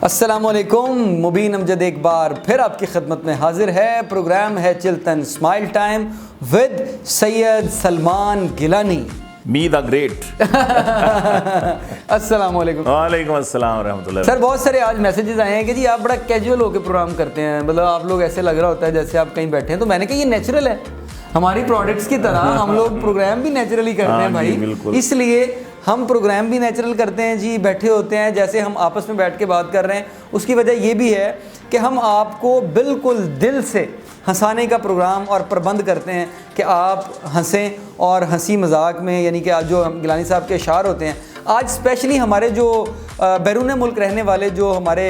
अस्सलामुअलैकुम। मुबीन अमजद एक बार फिर आपकी खिदमत में हाजिर है। प्रोग्राम है Chiltan smile time with Syed Salman Gilani me the great. अस्सलामुअलैकुम। वालेकुम अस्सलाम रहमतुल्लाह। सर बहुत सारे आज मैसेजेस आए हैं कि जी आप बड़ा कैजुअल होकर प्रोग्राम करते हैं, मतलब आप लोग ऐसे लग रहा होता है जैसे आप कहीं बैठे हैं। तो मैंने कहा ये नेचुरल है, हमारी प्रोडक्ट्स की तरह हम लोग प्रोग्राम भी नेचुरली करते हैं भाई, इसलिए हम प्रोग्राम भी नेचुरल करते हैं जी। बैठे होते हैं जैसे हम आपस में बैठ के बात कर रहे हैं। उसकी वजह ये भी है कि हम आपको बिल्कुल दिल से हंसाने का प्रोग्राम और प्रबंध करते हैं कि आप हंसें और हंसी मजाक में, यानी कि आज जो हम गिलानी साहब के इशार होते हैं, आज स्पेशली हमारे जो बैरून मुल्क रहने वाले जो हमारे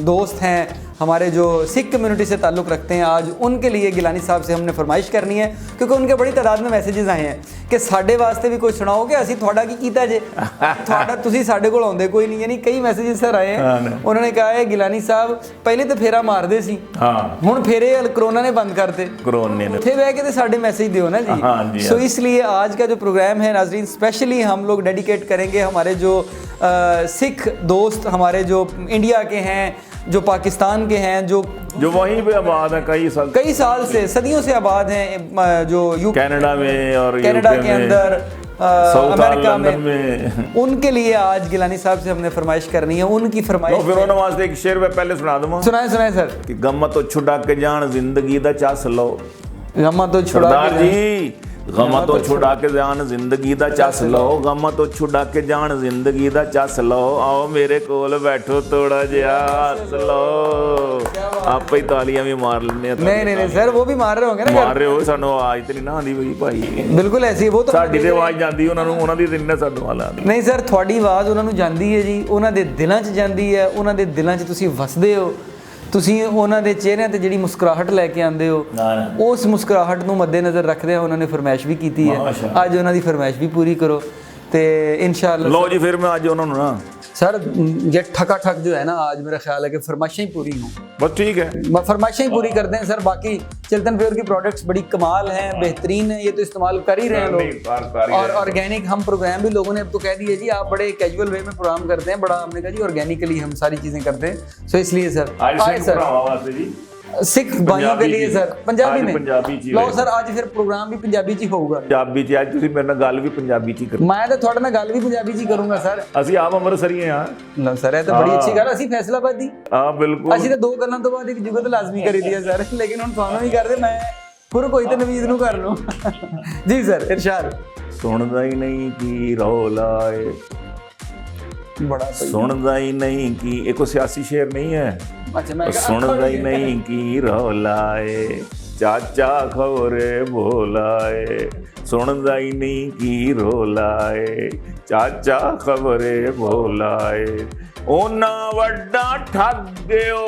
दोस्त हैं, हमारे जो सिख कम्युनिटी से ताल्लुक़ रखते हैं, आज उनके लिए गिलानी साहब से हमने फरमाइश करनी है, क्योंकि उनके बड़ी तादाद में मैसेजेस आए हैं कि साढ़े वास्ते भी कुछ सुनाओ कि असी थोड़ा की कीता जे थोड़ा तुसी साढ़े कोल आउंदे कोई नहीं। यानी कई मैसेजेस सर आए हैं। उन्होंने कहा है गिलानी साहब पहले तो फेरा मारदे सी, हुण फेरे कोरोना ने बंद करते, कोरोना ने थे बह के तो साढ़े मैसेज दियो ना जी। सो इसलिए आज का जो प्रोग्राम है नाजरीन, स्पेशली हम लोग डेडिकेट करेंगे हमारे जो सिख दोस्त, हमारे जो इंडिया के हैं, जो पाकिस्तान के हैं, जो वहीं पे आबाद है, कई साल से सदियों से आबाद हैं, जो कनाडा में और कनाडा के अंदर, अमेरिका में, उनके लिए आज गिलानी साहब से हमने फरमाइश करनी है। उनकी फरमाइश तो फिर उन्होंने वास्ते एक शेर मैं पहले सुना दूंगा। सुनाए सर। कि गम तो छुड़ा के जान जिंदगी दा चस लो, गम तो छुड़ा जी, गम तो छुड़ा के जान जिंदगी दा चस लो, गम तो छुड़ा के जान जिंदगी दा चस लो, आओ मेरे कोल बैठो थोड़ा जिहा हंस लो। आप ही तालियां भी मार लेने। नहीं सर, वो भी मार रहे होंगे ना। मार रहे हो, सानू आवाज तो नहीं ना आंदी भाई। बिल्कुल ऐसी वो तो साडी ते आवाज ਜਾਂਦੀ ਉਹਨਾਂ ਦੀ ਦਿਲ ਨਾਲ ਸਾਨੂੰ ਆਲਾ ਨਹੀਂ ਸਰ, ਤੁਹਾਡੀ ਆਵਾਜ਼ ਉਹਨਾਂ ਨੂੰ ਜਾਂਦੀ ਹੈ ਜੀ, ਉਹਨਾਂ ਦੇ ਦਿਲਾਂ 'ਚ ਜਾਂਦੀ ਹੈ, ਉਹਨਾਂ ਦੇ ਦਿਲਾਂ 'ਚ ਤੁਸੀਂ ਵਸਦੇ ਹੋ, ਤੁਸੀਂ ਉਹਨਾਂ ਦੇ ਚਿਹਰਿਆਂ ਤੇ ਜਿਹੜੀ ਮੁਸਕਰਾਹਟ ਲੈ ਕੇ ਆਉਂਦੇ ਹੋ, ਉਸ ਮੁਸਕਰਾਹਟ ਨੂੰ ਮੱਦੇਨਜ਼ਰ ਰੱਖਦੇ ਹੋਏ ਉਹਨਾਂ ਨੇ ਫਰਮਾਇਸ਼ ਵੀ ਕੀਤੀ ਹੈ। ਅੱਜ ਉਹਨਾਂ ਦੀ ਫਰਮਾਇਸ਼ ਵੀ ਪੂਰੀ ਕਰੋ ਤੇ इंशाअल्लाह। लो जी, फिर मैं आज उन्होंने ना सर ये ठका जो है ना, आज मेरा ख्याल है कि फरमाइशें ही पूरी हों, बस ठीक है, फरमाइशें ही पूरी करते हैं सर। बाकी चिल्तन प्योर की प्रोडक्ट्स बड़ी कमाल हैं, बेहतरीन है, ये तो इस्तेमाल कर ही रहे हैं लोग। और ऑर्गेनिक हम प्रोग्राम भी लोगों ने अब तो कह दिए जी, आप बड़े कैजुअल वे में प्रोग्राम करते हैं, बड़ा हमने कहा जी ऑर्गेनिकली हम सारी चीज़ें करते हैं। सो इसलिए सर सिख भाइयों के लिए सर पंजाबी में लो सर, आज फिर प्रोग्राम भी पंजाबी च होगा। पंजाबी च आज तुसीं मेरे नाल गल भी पंजाबी च करो। मैं तो थोड़े नाल गल भी पंजाबी च करूंगा सर। ਅਸੀਂ ਆਪ ਅੰਮ੍ਰਿਤਸਰੀ ਹਾਂ ਨਾ ਸਰ, ਇਹ ਤਾਂ ਬੜੀ ਅੱਛੀ ਗੱਲ। ਅਸੀਂ ਫੈਸਲਾਬਾਦੀ, ਹਾਂ ਬਿਲਕੁਲ, ਅਸੀਂ ਤਾਂ ਦੋ ਗੱਲਾਂ ਤੋਂ ਬਾਅਦ ਇੱਕ ਜੁਗਤ ਲਾਜ਼ਮੀ ਕਰੀ ਦੀ ਹੈ ਸਰ, ਲੇਕਿਨ ਹੁਣ ਤੁਹਾਨੂੰ ਵੀ ਕਰਦੇ, ਮੈਂ ਫਿਰ ਕੋਈ ਤੇ ਨਵੀਦ ਨੂੰ ਕਰ ਲਵਾਂ। ਜੀ ਸਰ ਇਰਸ਼ਾਦ। ਸੁਣਦਾ ਹੀ ਨਹੀਂ ਕੀ ਰੌਲਾ ਏ, बड़ा सुनदा ही नहीं कि एक सियासी शेर नहीं है। सुनदा ही नहीं कि रौला है, चाचा खबरे बोला है, सुनदा ही नहीं कि रोला है, चाचा खबरे बोला है। ओना वड्डा ठग गयो,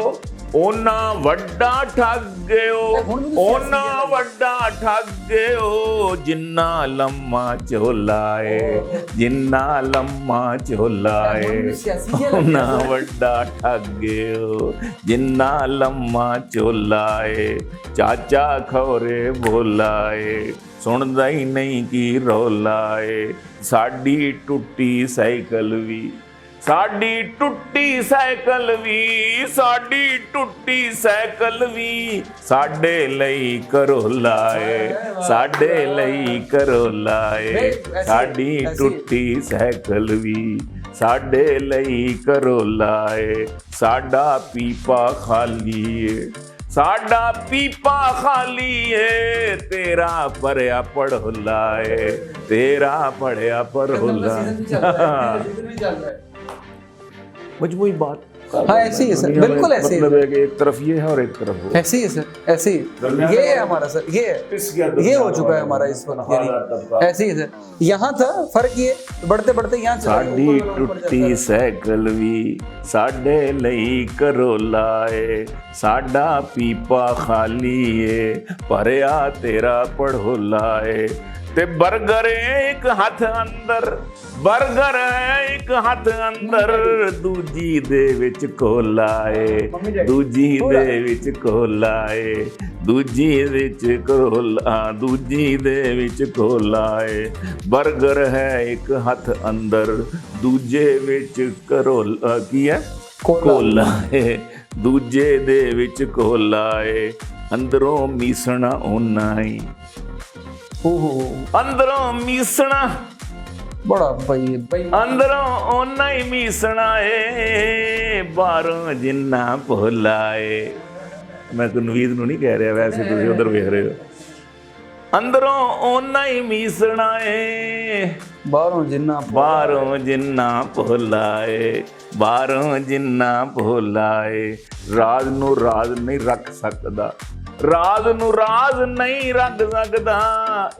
ओना वड्डा ठग गयो, ओना वड्डा ठग गयो, जिन्ना लम्मा झोला है, जिन्ना लम्मा झोला है, ओना वड्डा ठग गयो, जिन्ना लम्मा झोला है, चाचा खौरे बोला है, सुनदा ही नहीं की रौला है। साडी टुटी साइकिल भी, साडी टुटी साइकिल भी, साडी टुटी साइकिल भी, साडे लई करोला है, साडे लई करोला है, साडी टुटी साइकिल भी, साडे लई करोला है, साडा पीपा खाली है, साडा पीपा खाली है, तेरा भरिया पड़ोला है, तेरा भरिया पड़ोला। मजबूरी बात, हाँ ऐसे ही है सर, बिल्कुल ऐसे मतलब है कि एक तरफ ये है और एक तरफ वो, ऐसे ही है सर, ऐसे ही ये है हमारा सर, ये हो चुका है हमारा इस वक्त, यानी ऐसे ही सर। यहाँ था फर्क ये, बढ़ते बढ़ते यहाँ साडी टुटी साइकिल भी, साडे लई करोला है, साडा पीपा खाली है, भरिया तेरा पड़ोला है। ते बर्गर एक हाथ अंदर, बर्गर है एक हाथ अंदर, दूजी दे विच कोला है, दूजी दे विच कोला है, दूजी विच कोला, दूजी दे विच कोला है। बर्गर है एक हाथ अंदर, दूजे विच करोला की है, ਕੋਲਾ ਏ ਦੂਜੇ ਦੇ ਵਿੱਚ ਕੋਲਾ ਏ ਅੰਦਰੋਂ ਮੀਸਣਾ ਓਨਾ ਹੀ ਅੰਦਰੋਂ ਮੀਸਣਾ ਬੜਾ ਬਈ ਅੰਦਰੋਂ ਓਨਾ ਹੀ ਮੀਸਣਾ ਏ ਬਾਹਰੋਂ ਜਿੰਨਾ ਭੋਲਾ ਏ। ਮੈਂ ਗੁਰਨਵੀਦ ਨੂੰ ਨਹੀਂ ਕਹਿ ਰਿਹਾ, ਵੈਸੇ ਤੁਸੀਂ ਉਧਰ ਵੇਖ ਰਹੇ ਹੋ। ਅੰਦਰੋਂ ਓਨਾ ਹੀ ਮੀਸਣਾ ਏ ਬਾਹਰੋਂ ਜਿੰਨਾ ਭੋਲਾ ਏ ਬਾਹਰੋਂ ਜਿੰਨਾ ਭੋਲਾ ਏ। ਰਾਜ਼ ਨੂੰ ਰਾਜ਼ ਨਹੀਂ ਰੱਖ ਸਕਦਾ, ਰਾਜ਼ ਨੂੰ ਰਾਜ਼ ਨਹੀਂ ਰੱਖ ਸਕਦਾ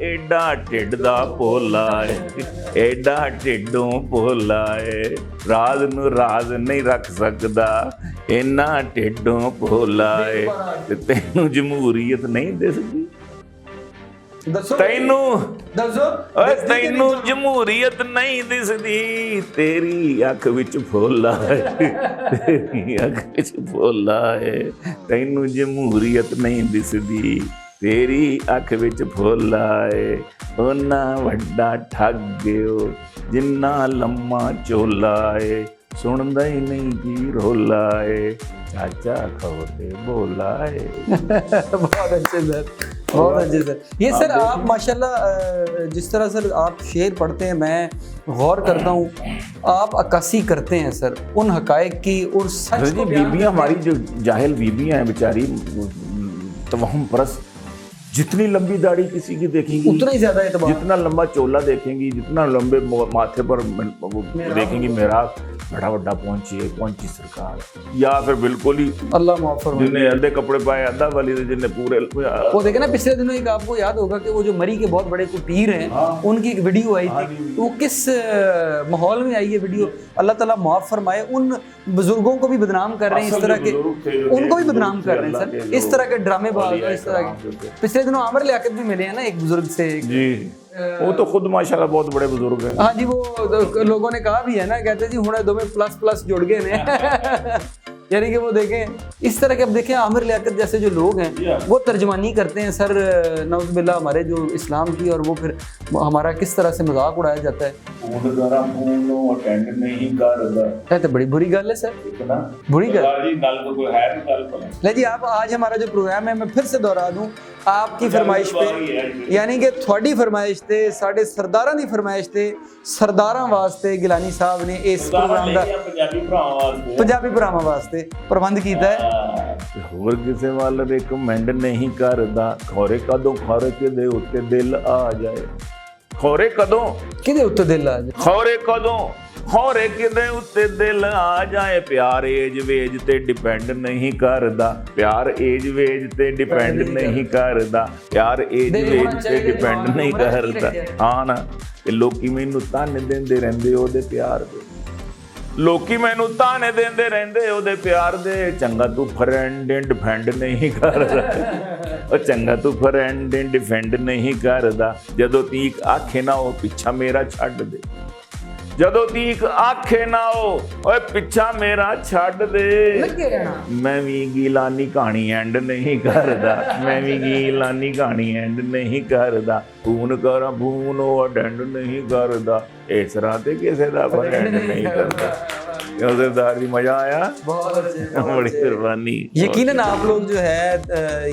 ਏਡਾ ਢਿੱਡ ਦਾ ਭੋਲਾ ਏ ਏਡਾ ਢਿੱਡੋਂ ਭੋਲਾ ਏ। ਰਾਜ਼ ਨੂੰ ਰਾਜ਼ ਨਹੀਂ ਰੱਖ ਸਕਦਾ ਇੰਨਾ ਢਿੱਡੋਂ ਭੋਲਾ ਏ। ਤੇ ਤੈਨੂੰ ਜਮਹੂਰੀਅਤ ਨਹੀਂ ਦਿਸਦੀ, ਤੈਨੂੰ ਜਮਹੂਰੀਅਤ ਨਹੀਂ ਦਿਸਦੀ ਤੇਰੀ ਅੱਖ ਵਿੱਚ ਭੋਲਾ ਏ ਤੇਰੀ ਅੱਖ ਵਿੱਚ ਭੋਲਾ ਏ। ਤੈਨੂੰ ਜਮਹੂਰੀਅਤ ਨਹੀਂ ਦਿਸਦੀ ਤੇਰੀ ਅੱਖ ਵਿੱਚ ਭੋਲਾ ਏ। ਓਨਾ ਵੱਡਾ ਠੱਗ ਓ ਜਿੰਨਾ ਲੰਮਾ ਚੋਲਾ ਏ ਸੁਣਦਾ ਹੀ नहीं की रोला है चाचा खोते बोला है। बहुत अच्छे सर, बहुत अच्छे सर। ये सर आप माशाल्लाह जिस तरह सर आप शेर पढ़ते हैं मैं गौर करता हूँ, आप अक्कासी करते हैं सर उन हकायक की और सच को। बीबियाँ हमारी जो जाहिल बीबियाँ हैं बेचारी तवहम परस्त, जितनी लंबी दाढ़ी किसी की देखेंगी उतना ही ज्यादा एतबार, जितना लंबा चोला देखेंगी, जितना लंबे माथे पर देखेंगी मेरा बड़ा बड़ा पहुंची सरकार, या फिर बिल्कुल ही अल्लाह माफ फरमाए जिन्हें अद्धे कपड़े पाए अद्धा वाली जिन्हें पूरे। वो देखे ना पिछले दिनों एक आपको याद होगा कि वो जो मरी के बहुत बड़े पीर हैं, उनकी एक वीडियो आई थी, तो वो किस माहौल में आई है वीडियो, अल्लाह ताला माफ फरमाए। उन बुजुर्गों को भी बदनाम कर रहे हैं, इस तरह के उनको भी बदनाम कर रहे हैं सर, इस तरह के ड्रामेबाज, इस तरह के। पिछले दिनों आमिर लियाकत भी मिले हैं ना एक बुजुर्ग से जी, वो तो खुद माशाल्लाह बहुत बड़े बुजुर्ग हैं। हाँ जी, वो लोगों ने कहा भी है ना, कहते जी हुणे दो में प्लस प्लस जुड़ गए ने यानी कि वो देखें इस तरह के। अब देखें आमिर लियाकत जैसे जो लोग हैं वो तर्जमानी करते हैं सर नौज़ुबिल्लाह हमारे जो इस्लाम की, और वो फिर हमारा किस तरह से मजाक उड़ाया जाता है। तो बड़ी बुरी गल है सर, बुरी गल नहीं जी। आप आज हमारा जो प्रोग्राम है मैं फिर से दोहरा दूं आपकी फरमाइश पे, यानी कि थोड़ी फरमाइश ते साढ़े सरदारां दी फरमाइश ते सरदारां वास्ते गिलानी साहब ने इस प्रोग्राम दा पंजाबी भरावां वास्ते प्रबंध कीता है। होर किसे वाल रिकमेंड नहीं करदा खौरे कदों खौरे किदे उत्ते दिल आ जाए, खौरे कदों किदे उत्ते दिल आ जाए, खौरे कदों खौरे किदे उत्ते दिल आ जाए। प्यार एज वेज ते डिपेंड नहीं करदा, प्यार एज वेज ते डिपेंड नहीं करदा, प्यार एज वेज ते डिपेंड नहीं करदा। हाँ ना, लोकी मैनू ताने देंदे रहिंदे ओदे प्यार दे, लोकी मैनू ताने देंदे रहिंदे ओदे प्यार दे। चंगा तू फ्रेंड डिफेंड नहीं करदा, ओ चंगा तू फ्रेंड डिफेंड नहीं करदा। जदों तीक आखे ना ओ पिछा मेरा छड्ड दे, जदों तीक आखे ना हो ओए पिछा मेरा छड्ड दे। मैं भी गिलानी कहानी एंड नहीं करदा, मैं भी गिलानी कहानी एंड नहीं करदा। फोन करा फोन ओ अटेंड नहीं करदा, इस राह ते किसे दा फ्रेंड नहीं करदा। सरदार जी मजा आया, बहुत अच्छे, बड़ी मेहरबानी। यकीनन आप लोग जो है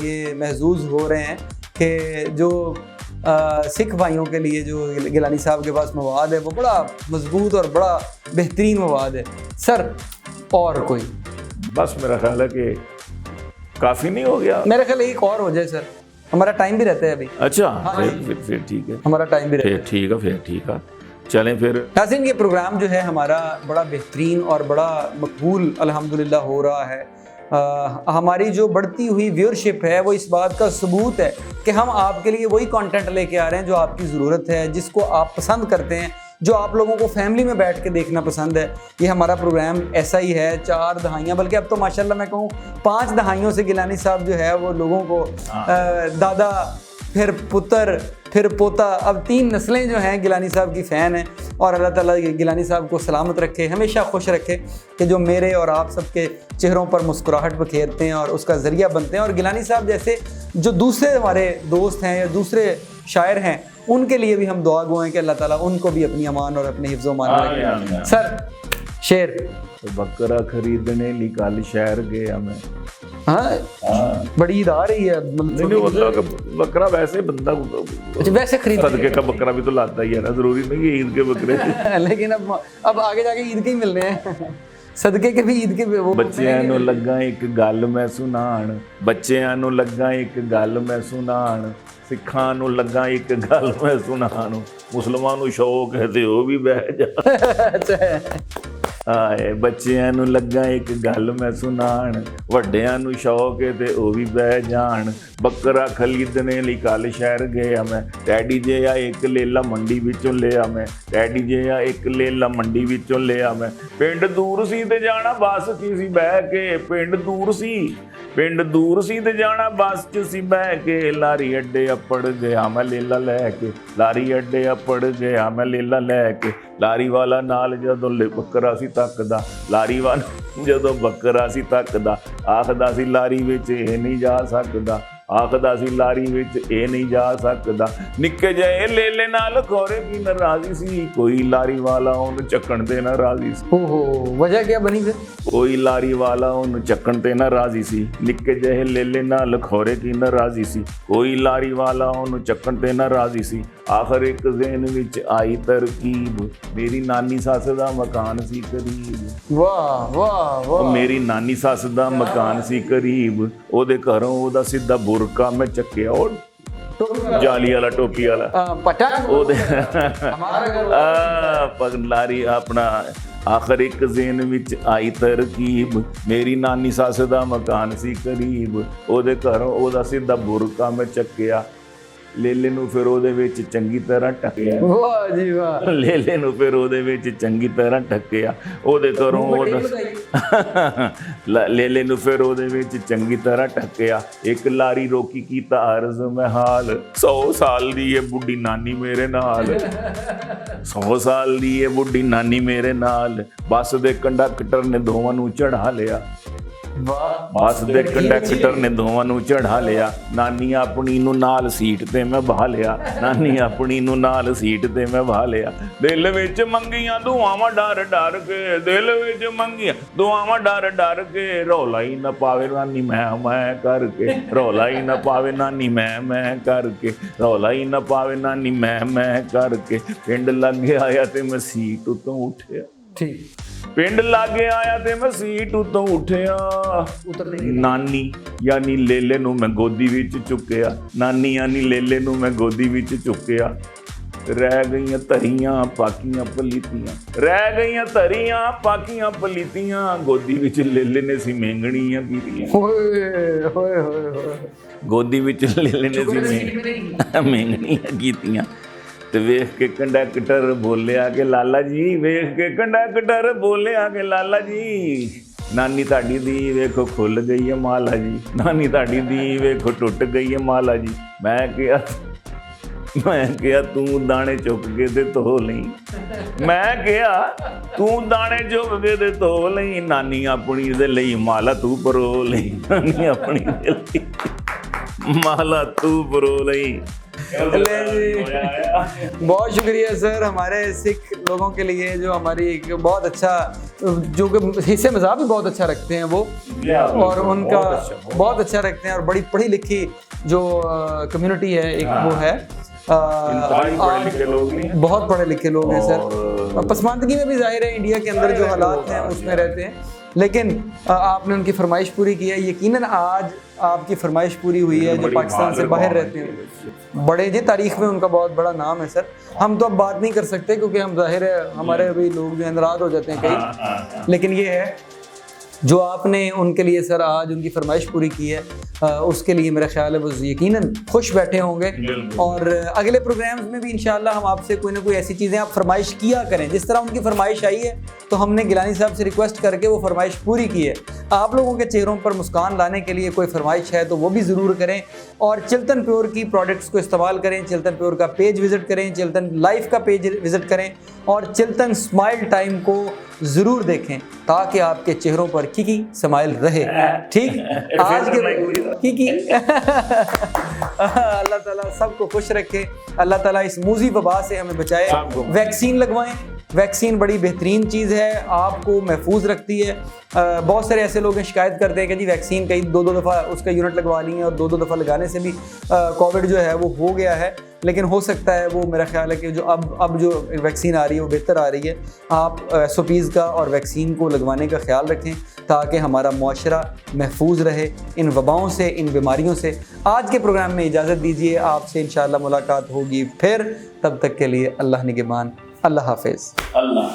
ये महसूस हो रहे हैं कि जो सिख भाइयों के लिए जो गिलानी साहब के पास मवाद है वो बड़ा मजबूत और बड़ा बेहतरीन मवाद है सर। और कोई बस मेरा ख्याल है कि काफ़ी नहीं हो गया, मेरा ख्याल एक और हो जाए सर, हमारा टाइम भी रहता है अभी। अच्छा फिर ठीक है, हमारा टाइम भी रहता है, फिर ठीक है चलें फिर। नाज़रीन ये प्रोग्राम जो है हमारा बड़ा बेहतरीन और बड़ा मकबूल अल्हम्दुलिल्लाह हो रहा है। हमारी जो बढ़ती हुई व्यूअरशिप है वो इस बात का सबूत है कि हम आपके लिए वही कंटेंट लेके आ रहे हैं जो आपकी ज़रूरत है, जिसको आप पसंद करते हैं, जो आप लोगों को फैमिली में बैठ के देखना पसंद है। ये हमारा प्रोग्राम ऐसा ही है। 4 दहाइयाँ, बल्कि अब तो माशाल्लाह मैं कहूँ 5 दहाइयों से गिलानी साहब जो है वो लोगों को दादा, फिर पुत्र, फिर पोता, अब 3 नस्लें जो हैं गिलानी साहब की फ़ैन हैं। और अल्लाह ताला गिलानी साहब को सलामत रखे, हमेशा खुश रखे कि जो मेरे और आप सबके चेहरों पर मुस्कुराहट बखेरते हैं और उसका ज़रिया बनते हैं। और गिलानी साहब जैसे जो दूसरे हमारे दोस्त हैं या दूसरे शायर हैं उनके लिए भी हम दुआ गो हैं कि अल्लाह ताला उनको भी अपनी अमान और अपने हिफ्ज़-ओ-मान में रखे। सर शेर बकरा खरीदने ली कल शहर गया मैं। हाँ बड़ी ईद आ रही है, नहीं मतलब बकरा वैसे बंदा वैसे खरीद सदके का बकरा भी तो लाता ही है ना, जरूरी नहीं है ईद के बकरे। लेकिन अब आगे जाके ईद के ही मिल रहे हैं, सदके के भी ईद के भी। वो ਬੱਚਿਆਂ ਨੂੰ ਲੱਗਾ ਇੱਕ ਗੱਲ ਮੈਂ ਸੁਣਾਣ, ਬੱਚਿਆਂ ਨੂੰ ਲੱਗਾ ਇੱਕ ਗੱਲ ਮੈਂ ਸੁਣਾਣ, ਸਿੱਖਾਂ ਨੂੰ ਲੱਗਾ ਇੱਕ ਗੱਲ ਮੈਂ ਸੁਣਾਣ, ਮੁਸਲਮਾਨ ਨੂੰ ਸ਼ੌਕ ਹੈ ਤੇ ਉਹ ਵੀ ਬਹਿ ਜਾ। ਆਏ ਬੱਚਿਆਂ ਨੂੰ ਲੱਗਾ ਇੱਕ ਗੱਲ ਮੈਂ ਸੁਣਾਣ, ਵੱਡਿਆਂ ਨੂੰ ਸ਼ੌਕ ਹੈ ਤੇ ਉਹ ਵੀ ਬਹਿ ਜਾਣ, ਬੱਕਰਾ ਖਰੀਦਣੇ ਲਈ ਕੱਲ ਸ਼ਹਿਰ ਗਿਆ ਮੈਂ, ਡੈਡੀ ਜਿਹਾ ਇੱਕ ਲੇਲਾ ਮੰਡੀ ਵਿੱਚੋਂ ਲਿਆ ਮੈਂ, ਡੈਡੀ ਜਿਹਾ ਇੱਕ ਲੇਲਾ ਮੰਡੀ ਵਿੱਚੋਂ ਲਿਆ ਮੈਂ, ਪਿੰਡ ਦੂਰ ਸੀ ਤੇ ਜਾਣਾ ਬੱਸ 'ਚ ਸੀ ਬਹਿ ਕੇ, ਪਿੰਡ ਦੂਰ ਸੀ ਤੇ ਜਾਣਾ ਬੱਸ 'ਚ ਸੀ ਬਹਿ ਕੇ, ਲਾਰੀ ਅੱਡੇ ਅੱਪੜ ਗਿਆ ਮੈਂ ਲੇਲਾ ਲੈ ਕੇ, ਲਾਰੀ ਅੱਡੇ ਅੱਪੜ ਗਿਆ ਮੈਂ ਲੇਲਾ ਲੈ ਕੇ, ਲਾਰੀ ਵਾਲਾ ਨਾਲ ਜਦੋਂ ਬੱਕਰਾ ਸੀ ਤੱਕਦਾ, ਲਾਰੀ ਵਾਲਾ ਜਦੋਂ ਬੱਕਰਾ ਸੀ ਤੱਕਦਾ, ਆਖਦਾ ਸੀ ਲਾਰੀ ਵਿੱਚ ਇਹ ਨਹੀਂ ਜਾ ਸਕਦਾ, ਆਖਦਾ ਸੀ ਲਾਰੀ ਵਿੱਚ ਇਹ ਨਹੀਂ ਜਾ ਸਕਦਾ, ਨਿੱਕੇ ਜਿਹੇ ਲੇਲੇ ਨਾਲ ਖੋਰੇ ਕੀ ਨਾਰਾਜ਼ੀ ਸੀ, ਕੋਈ ਲਾਰੀ ਵਾਲਾ ਉਹਨੂੰ ਚੱਕਣ ਤੇ ਨਾ ਰਾਜ਼ੀ ਸੀ। ਓਹੋ ਵਜ੍ਹਾ ਕੀ ਬਣੀ ਫਿਰ? ਕੋਈ ਲਾਰੀ ਵਾਲਾ ਉਹਨੂੰ ਚੱਕਣ ਤੇ ਨਾ ਰਾਜ਼ੀ ਸੀ, ਨਿੱਕੇ ਜਿਹੇ ਲੇਲੇ ਨਾਲ ਖੋਰੇ ਕੀ ਨਾਰਾਜ਼ੀ ਸੀ, ਕੋਈ ਲਾਰੀ ਵਾਲਾ ਉਹਨੂੰ ਚੱਕਣ ਤੇ ਨਾ ਰਾਜ਼ੀ ਸੀ, ਆਖਰ ਇੱਕ ਜ਼ੇਨ ਵਿੱਚ ਆਈ ਤਰਕੀਬ, ਮੇਰੀ ਨਾਨੀ ਸੱਸ ਦਾ ਮਕਾਨ ਸੀ ਕਰੀਬ। ਵਾਹ ਵਾਹ ਵਾਹ। ਮੇਰੀ ਨਾਨੀ ਸੱਸ ਦਾ ਮਕਾਨ ਸੀ ਕਰੀਬ, ਉਹਦੇ ਘਰੋਂ ਉਹਦਾ ਸਿੱਧਾ ਬੁਰਕਾ ਮੈਂ ਚੱਕਿਆ, ਉਹ ਜਾਲੀ ਵਾਲਾ ਟੋਪੀ ਵਾਲਾ ਪਟਾ ਉਹਦੇ ਪਗਲਾਰੀ ਆਪਣਾ। ਆਖਰ ਇੱਕ ਜ਼ੇਨ ਵਿੱਚ ਆਈ ਤਰਕੀਬ, ਮੇਰੀ ਨਾਨੀ ਸੱਸ ਦਾ ਮਕਾਨ ਸੀ ਕਰੀਬ, ਉਹਦੇ ਘਰੋਂ ਉਹਦਾ ਸਿੱਧਾ ਬੁਰਕਾ ਮੈਂ ਚੱਕਿਆ, ਲੇਲੇ ਨੂੰ ਫਿਰ ਉਹਦੇ ਵਿੱਚ ਚੰਗੀ ਤਰ੍ਹਾਂ ਢੱਕਿਆ। ਵਾਹ ਜੀ ਵਾਹ। ਲੇਲੇ ਨੂੰ ਫਿਰ ਉਹਦੇ ਵਿੱਚ ਚੰਗੀ ਤਰ੍ਹਾਂ ਢੱਕਿਆ, ਉਹਦੇ ਘਰੋਂ ਉਹਦਾ ਲੇਲੇ ਨੂੰ ਫਿਰ ਉਹਦੇ ਵਿੱਚ ਚੰਗੀ ਤਰ੍ਹਾਂ ਢੱਕਿਆ, ਇੱਕ ਲਾਰੀ ਰੋਕੀ ਕੀਤਾ ਅਰਜ਼ ਮੈਂ ਹਾਲ, 100 ਸਾਲ ਦੀ ਇਹ ਬੁੱਢੀ ਨਾਨੀ ਮੇਰੇ ਨਾਲ, 100 ਸਾਲ ਦੀ ਇਹ ਬੁੱਢੀ ਨਾਨੀ ਮੇਰੇ ਨਾਲ, ਬੱਸ ਦੇ ਕੰਡਕਟਰ ਨੇ ਦੋਵਾਂ ਨੂੰ ਚੜ੍ਹਾ ਲਿਆ, ਬੱਸ ਦੇ ਕੰਡਕਟਰ ਨੇ ਦੋਵਾਂ ਨੂੰ ਚੜ੍ਹਾ ਲਿਆ, ਨਾਨੀ ਆਪਣੀ ਨੂੰ ਨਾਲ ਸੀਟ ਤੇ ਮੈਂ ਬਹਾ ਲਿਆ, ਨਾਨੀ ਆਪਣੀ ਨੂੰ ਨਾਲ ਸੀਟ ਤੇ ਮੈਂ ਬਹਾ ਲਿਆ, ਦਿਲ ਵਿੱਚ ਮੰਗੀਆਂ ਦੁਆਵਾਂ ਡਰ ਡਰ ਕੇ, ਦਿਲ ਵਿੱਚ ਮੰਗੀਆਂ ਦੁਆਵਾਂ ਡਰ ਡਰ ਕੇ, ਰੌਲਾ ਹੀ ਨਾ ਪਾਵੇ ਨਾਨੀ ਮੈਂ ਕਰਕੇ, ਰੌਲਾ ਹੀ ਨਾ ਪਾਵੇ ਨਾਨੀ ਮੈਂ ਕਰਕੇ, ਰੌਲਾ ਹੀ ਨਾ ਪਾਵੇ ਨਾਨੀ ਮੈਂ ਕਰਕੇ, ਪਿੰਡ ਲਾਗੇ ਆਇਆ ਤੇ ਮੈਂ ਸੀਟ ਉਤੋਂ ਉੱਠਿਆ, ਠੀਕ ਪਿੰਡ ਲਾਗੇ ਆਇਆ ਤੇ ਮੈਂ ਸੀਟ ਉਤੋਂ ਉੱਠਿਆ, ਨਾਨੀ ਯਾਨੀ ਲੇਲੇ ਨੂੰ ਮੈਂ ਗੋਦੀ ਵਿੱਚ ਚੁੱਕਿਆ, ਨਾਨੀ ਯਾਨੀ ਲੇਲੇ ਨੂੰ ਮੈਂ ਗੋਦੀ ਵਿੱਚ ਚੁੱਕਿਆ, ਰਹਿ ਗਈਆਂ ਧਰੀਆਂ ਪਾਕੀਆਂ ਪਲੀਤੀਆਂ, ਰਹਿ ਗਈਆਂ ਧਰੀਆਂ ਪਾਕੀਆਂ ਪਲੀਤੀਆਂ, ਗੋਦੀ ਵਿੱਚ ਲੇਲੇ ਨੇ ਸੀ ਮਹਿੰਗਣੀਆਂ ਕੀਤੀਆਂ, ਹੋਏ ਹੋਏ ਹੋਏ, ਗੋਦੀ ਵਿੱਚ ਲੇਲੇ ਨੇ ਸੀ ਮਹਿੰਗਣੀਆਂ ਕੀਤੀਆਂ, ਤੇ ਵੇਖ ਕੇ ਕੰਡਕਟਰ ਬੋਲਿਆ ਕਿ ਲਾਲਾ ਜੀ, ਵੇਖ ਕੇ ਕੰਡਕਟਰ ਬੋਲਿਆ ਕਿ ਲਾਲਾ ਜੀ, ਨਾਨੀ ਤੁਹਾਡੀ ਦੀ ਵੇਖੋ ਖੁੱਲ ਗਈ ਹੈ ਮਾਲਾ ਜੀ, ਨਾਨੀ ਤੁਹਾਡੀ ਦੀ ਵੇਖੋ ਟੁੱਟ ਗਈ ਹੈ ਮਾਲਾ ਜੀ, ਮੈਂ ਕਿਹਾ ਤੂੰ ਦਾਣੇ ਚੁੱਕ ਕੇ ਤੇ ਧੋ ਲਈ, ਮੈਂ ਕਿਹਾ ਤੂੰ ਦਾਣੇ ਚੁੱਕ ਕੇ ਤੇ ਧੋ ਲਈ, ਨਾਨੀ ਆਪਣੀ ਦੇ ਲਈ ਮਾਲਾ ਤੂੰ ਪਰੋ ਲਈ, ਨਾਨੀ ਆਪਣੀ ਦੇ ਲਈ माला तू परो नहीं। बहुत शुक्रिया सर हमारे सिख लोगों के लिए जो हमारी एक बहुत अच्छा जो कि हिस्से मज़ाक भी बहुत अच्छा रखते हैं वो, और उनका बहुत अच्छा रखते हैं, और बड़ी पढ़ी लिखी जो कम्युनिटी है एक वो है, बहुत पढ़े लिखे लोग हैं सर। पसमानदगी में भी जाहिर है इंडिया के अंदर जो हालात हैं उसमें रहते हैं, लेकिन आपने उनकी फरमाइश पूरी की है। यकीनन आज आपकी फरमाइश पूरी हुई है। जो पाकिस्तान से बाहर रहते हैं बड़े जी तारीख में उनका बहुत बड़ा नाम है सर। हम तो अब बात नहीं कर सकते क्योंकि हम जाहिर है हमारे अभी लोग जो नाराज़ हो जाते हैं कई, लेकिन ये है जो आपने उनके लिए सर आज उनकी फरमाइश पूरी की है, उसके लिए मेरा ख्याल है वो यकीनन खुश बैठे होंगे। और अगले प्रोग्राम्स में भी इंशाल्लाह हम आपसे कोई ना कोई ऐसी चीज़ें आप फरमाइश किया करें। जिस तरह उनकी फरमाइश आई है तो हमने गिलानी साहब से रिक्वेस्ट करके वो फरमाइश पूरी की है। आप लोगों के चेहरों पर मुस्कान लाने के लिए कोई फरमाइश है तो वो भी ज़रूर करें, और चिल्तन प्योर की प्रोडक्ट्स को इस्तेमाल करें। चिल्तन प्योर का पेज विज़िट करें, चिल्तन लाइफ का पेज विज़िट करें, और चिल्तन स्माइल टाइम को ज़रूर देखें ताकि आपके चेहरों पर की स्माइल रहे। ठीक, आज के کی اللہ تعالیٰ سب کو خوش رکھے, اللہ تعالیٰ اس موذی وبا سے ہمیں بچائے. ویکسین لگوائیں, ویکسین بڑی بہترین چیز ہے, آپ کو محفوظ رکھتی ہے. بہت سارے ایسے لوگ ہیں شکایت کرتے ہیں کہ جی ویکسین کئی 2 دفعہ اس کا یونٹ لگوا لی ہیں اور 2 دفعہ لگانے سے بھی کووڈ جو ہے وہ ہو گیا ہے. لیکن ہو سکتا ہے وہ, میرا خیال ہے کہ جو اب جو ویکسین آ رہی ہے وہ بہتر آ رہی ہے. آپ SOPs کا اور ویکسین کو لگوانے کا خیال رکھیں تاکہ ہمارا معاشرہ محفوظ رہے ان وباؤں سے, ان بیماریوں سے. آج کے پروگرام میں اجازت دیجیے, آپ سے انشاءاللہ ملاقات ہوگی پھر. تب تک کے لیے اللہ نگہبان, اللہ حافظ. اللہ